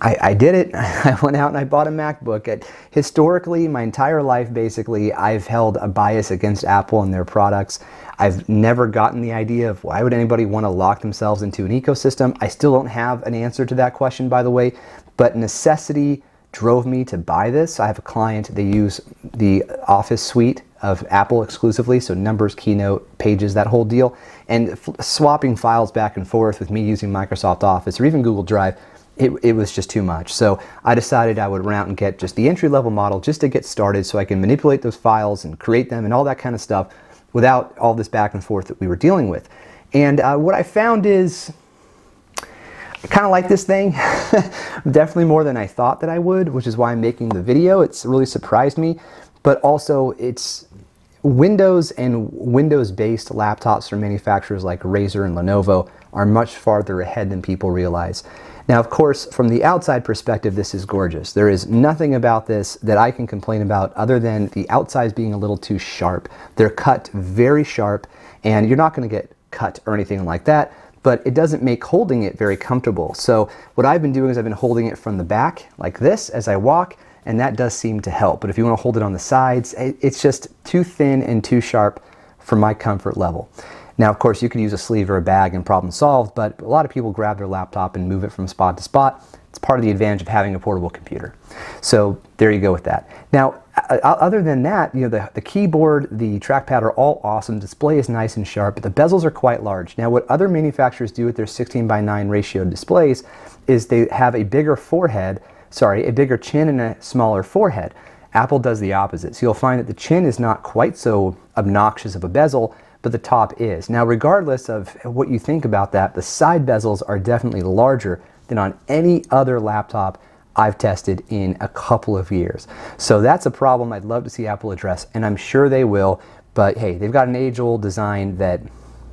I did it. I went out and I bought a MacBook. Historically, my entire life, basically, I've held a bias against Apple and their products. I've never gotten the idea of why would anybody want to lock themselves into an ecosystem. I still don't have an answer to that question, by the way, but necessity drove me to buy this. I have a client, they use the Office suite of Apple exclusively, so Numbers, Keynote, Pages, that whole deal, and swapping files back and forth with me using Microsoft Office or even Google Drive, it was just too much. So I decided I would run out and get just the entry-level model just to get started so I can manipulate those files and create them and all that kind of stuff without all this back and forth that we were dealing with. And what I found is I kind of like this thing, definitely more than I thought that I would, which is why I'm making the video. It's really surprised me, but also it's Windows and Windows-based laptops from manufacturers like Razer and Lenovo are much farther ahead than people realize. Now, of course, from the outside perspective, this is gorgeous. There is nothing about this that I can complain about other than the outsides being a little too sharp. They're cut very sharp, and you're not going to get cut or anything like that, but it doesn't make holding it very comfortable. So what I've been doing is I've been holding it from the back like this as I walk, and that does seem to help. But if you want to hold it on the sides, it's just too thin and too sharp for my comfort level. Now, of course, you could use a sleeve or a bag and problem solved, but a lot of people grab their laptop and move it from spot to spot. It's part of the advantage of having a portable computer. So there you go with that. Now, other than that, you know, the keyboard, the trackpad are all awesome. Display is nice and sharp, but the bezels are quite large. Now, what other manufacturers do with their 16:9 ratio displays is they have a bigger a bigger chin and a smaller forehead. Apple does the opposite. So you'll find that the chin is not quite so obnoxious of a bezel, but the top is. Now, regardless of what you think about that, the side bezels are definitely larger than on any other laptop I've tested in a couple of years. So that's a problem I'd love to see Apple address, and I'm sure they will, but hey, they've got an age-old design that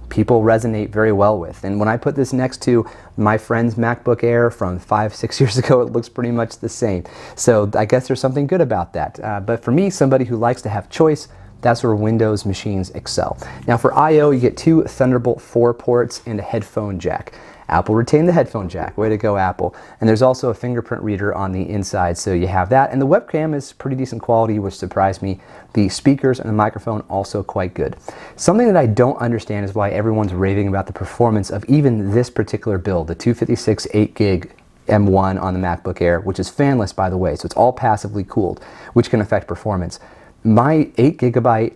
people resonate very well with. And when I put this next to my friend's MacBook Air from 5-6 years ago, it looks pretty much the same. So I guess there's something good about that. But for me, somebody who likes to have choice, that's where Windows machines excel. Now for I/O, you get 2 Thunderbolt 4 ports and a headphone jack. Apple retained the headphone jack. Way to go, Apple. And there's also a fingerprint reader on the inside, so you have that. And the webcam is pretty decent quality, which surprised me. The speakers and the microphone also quite good. Something that I don't understand is why everyone's raving about the performance of even this particular build, the 256 8GB M1 on the MacBook Air, which is fanless, by the way, so it's all passively cooled, which can affect performance. My 8GB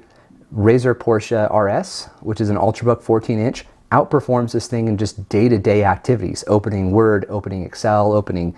Razer Porsche RS, which is an ultrabook 14-inch, outperforms this thing in just day-to-day activities, opening Word, opening Excel, opening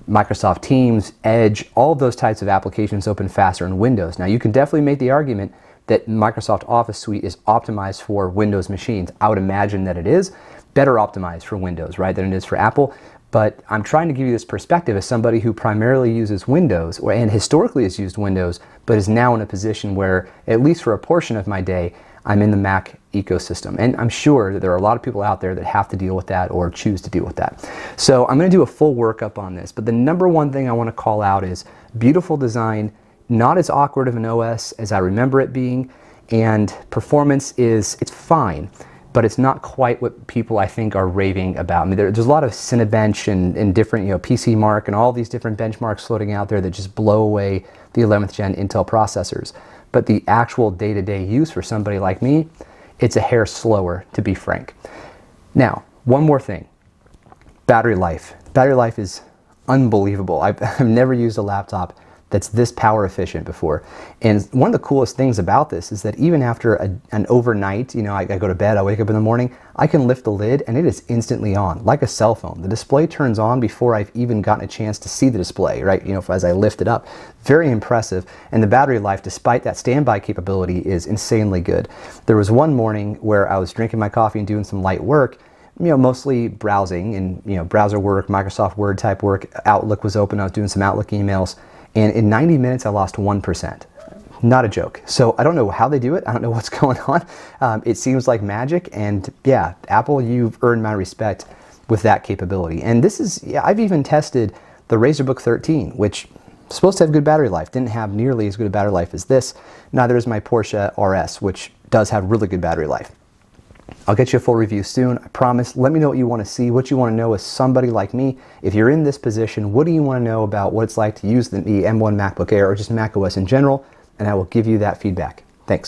Microsoft Teams, Edge, all of those types of applications open faster in Windows. Now, you can definitely make the argument that Microsoft Office Suite is optimized for Windows machines. I would imagine that it is better optimized for Windows, right, than it is for Apple. But I'm trying to give you this perspective as somebody who primarily uses Windows, and historically has used Windows, but is now in a position where, at least for a portion of my day, I'm in the Mac ecosystem. And I'm sure that there are a lot of people out there that have to deal with that or choose to deal with that. So I'm going to do a full workup on this, but the number one thing I want to call out is beautiful design, not as awkward of an OS as I remember it being, and performance it's fine, but it's not quite what people I think are raving about. I mean, there's a lot of Cinebench and different, PC Mark and all these different benchmarks floating out there that just blow away the 11th gen Intel processors. But the actual day-to-day use for somebody like me, it's a hair slower, to be frank. Now, one more thing. Battery life. Battery life is unbelievable. I've never used a laptop that's this power efficient before. And one of the coolest things about this is that even after an overnight, I go to bed, I wake up in the morning, I can lift the lid and it is instantly on, like a cell phone. The display turns on before I've even gotten a chance to see the display, right? As I lift it up. Very impressive. And the battery life, despite that standby capability, is insanely good. There was one morning where I was drinking my coffee and doing some light work, mostly browsing and, browser work, Microsoft Word type work. Outlook was open. I was doing some Outlook emails. And in 90 minutes, I lost 1%. Not a joke. So I don't know how they do it. I don't know what's going on. It seems like magic. And yeah, Apple, you've earned my respect with that capability. And this is, I've even tested the Razer Book 13, which is supposed to have good battery life. Didn't have nearly as good a battery life as this. Neither is my Porsche RS, which does have really good battery life. I'll get you a full review soon, I promise. Let me know what you want to see, what you want to know as somebody like me. If you're in this position, what do you want to know about what it's like to use the M1 MacBook Air or just macOS in general? And I will give you that feedback. Thanks.